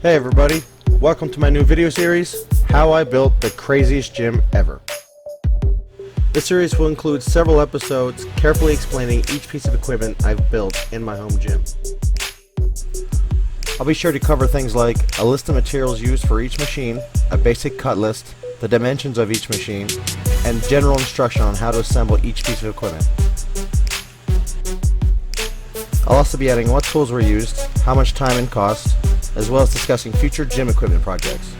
Hey everybody, welcome to my new video series, How I Built the Craziest Gym Ever. This series will include several episodes carefully explaining each piece of equipment I've built in my home gym. I'll be sure to cover things like a list of materials used for each machine, a basic cut list, the dimensions of each machine, and general instruction on how to assemble each piece of equipment. I'll also be adding what tools were used, how much time and cost, as well as discussing future gym equipment projects.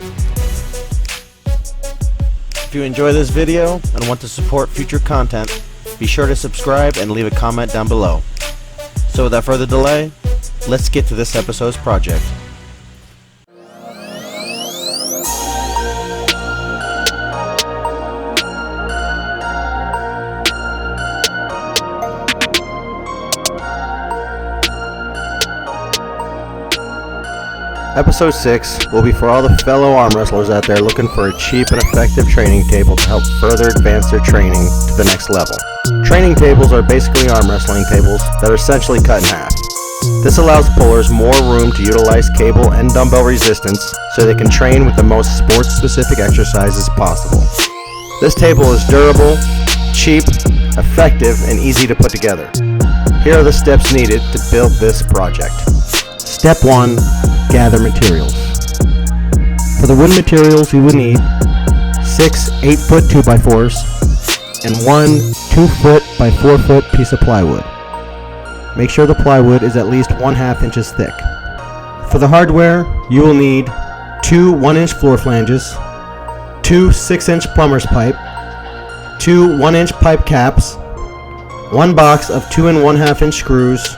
If you enjoy this video and want to support future content, be sure to subscribe and leave a comment down below. So without further delay, let's get to this episode's project. Episode 6 will be for all the fellow arm wrestlers out there looking for a cheap and effective training table to help further advance their training to the next level. Training tables are basically arm wrestling tables that are essentially cut in half. This allows pullers more room to utilize cable and dumbbell resistance so they can train with the most sports-specific exercises possible. This table is durable, cheap, effective, and easy to put together. Here are the steps needed to build this project. Step 1. Gather materials. For the wood materials you will need 6 8-foot 2x4s and 1 2-foot by 4-foot piece of plywood. Make sure the plywood is at least 1/2 inches thick. For the hardware you will need 2 1-inch floor flanges, 2 6-inch plumber's pipe, 2 1-inch pipe caps, 1 box of 2 1/2 inch screws,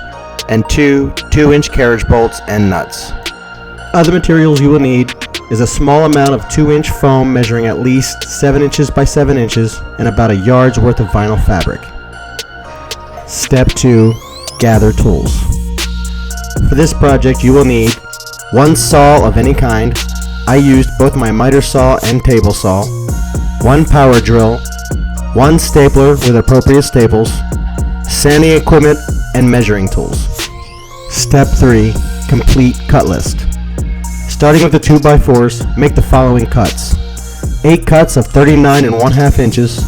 and 2 2-inch carriage bolts and nuts. Other materials you will need is a small amount of 2-inch foam measuring at least 7 inches by 7 inches and about a yard's worth of vinyl fabric. Step 2. Gather tools. For this project you will need 1 saw of any kind. I used both my miter saw and table saw, 1 power drill, 1 stapler with appropriate staples, sanding equipment, and measuring tools. Step 3. Complete cut list. Starting with the 2x4s, make the following cuts: 8 cuts of 39 1/2 inches,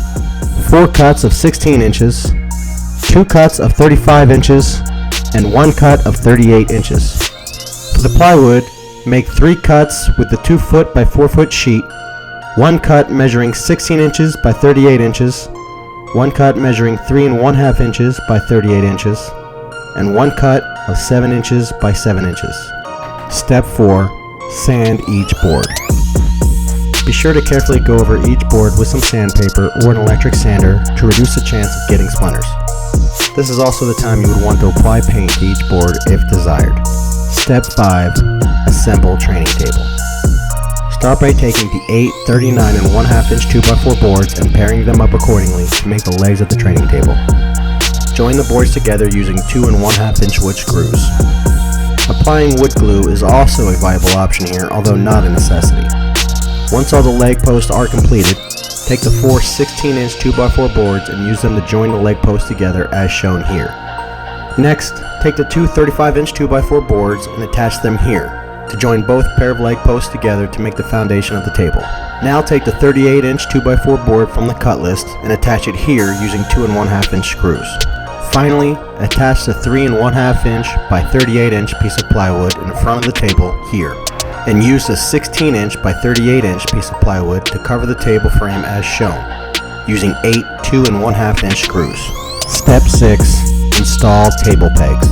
4 cuts of 16 inches, 2 cuts of 35 inches, and 1 cut of 38 inches. For the plywood, make 3 cuts with the 2-foot by 4-foot sheet, 1 cut measuring 16 inches by 38 inches, 1 cut measuring 3 1/2 inches by 38 inches, and 1 cut of 7 inches by 7 inches. Step 4. Sand each board. Be sure to carefully go over each board with some sandpaper or an electric sander to reduce the chance of getting splinters. This is also the time you would want to apply paint to each board if desired. Step 5. Assemble training table. Start by taking the 8 39 1/2 inch 2x4 boards and pairing them up accordingly to make the legs of the training table. Join the boards together using 2 1/2 inch wood screws. Applying wood glue is also a viable option here, although not a necessity. Once all the leg posts are completed, take the 4 16-inch 2x4 boards and use them to join the leg posts together as shown here. Next, take the 2 35-inch 2x4 boards and attach them here to join both pair of leg posts together to make the foundation of the table. Now take the 38-inch 2x4 board from the cut list and attach it here using 2 1/2 inch screws. Finally, attach the 3 1/2 inch by 38 inch piece of plywood in front of the table here, and use the 16 inch by 38 inch piece of plywood to cover the table frame as shown, using 8 2 1/2 inch screws. Step 6. Install table pegs.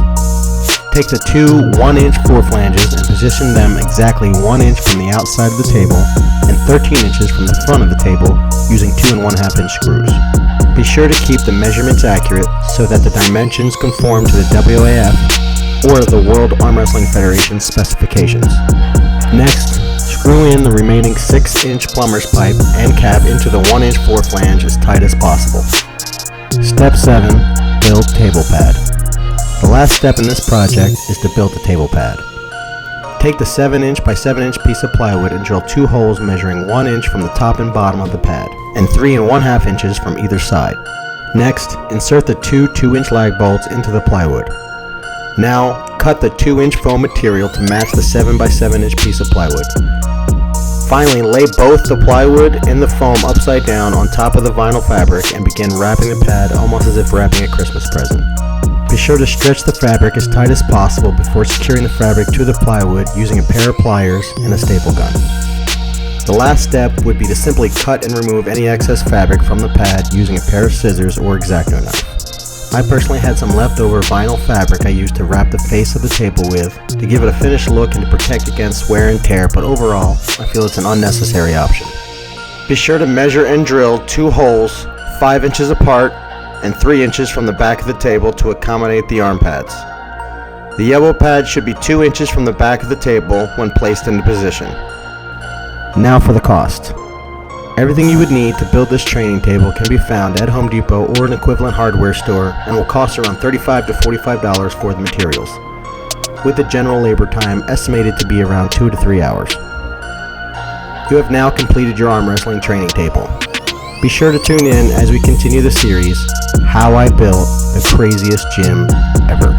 Take the 2 1-inch floor flanges and position them exactly 1 inch from the outside of the table and 13 inches from the front of the table using 2 1/2 inch screws. Be sure to keep the measurements accurate so that the dimensions conform to the WAF or the World Arm Wrestling Federation specifications. Next, screw in the remaining 6-inch plumber's pipe and cap into the 1-inch floor flange as tight as possible. Step 7. Build table pad. The last step in this project is to build the table pad. Take the 7-inch by 7-inch piece of plywood and drill 2 holes measuring 1 inch from the top and bottom of the pad, and 3 1/2 inches from either side. Next, insert the 2 2-inch lag bolts into the plywood. Now, cut the 2-inch foam material to match the 7x7-inch piece of plywood. Finally, lay both the plywood and the foam upside down on top of the vinyl fabric and begin wrapping the pad almost as if wrapping a Christmas present. Be sure to stretch the fabric as tight as possible before securing the fabric to the plywood using a pair of pliers and a staple gun. The last step would be to simply cut and remove any excess fabric from the pad using a pair of scissors or X-Acto knife. I personally had some leftover vinyl fabric I used to wrap the face of the table with to give it a finished look and to protect against wear and tear, but overall, I feel it's an unnecessary option. Be sure to measure and drill 2 holes 5 inches apart and 3 inches from the back of the table to accommodate the arm pads. The elbow pad should be 2 inches from the back of the table when placed into position. Now for the cost. Everything you would need to build this training table can be found at Home Depot or an equivalent hardware store and will cost around $35 to $45 for the materials, with the general labor time estimated to be around 2 to 3 hours. You have now completed your arm wrestling training table. Be sure to tune in as we continue the series, How I Built the Craziest Gym Ever.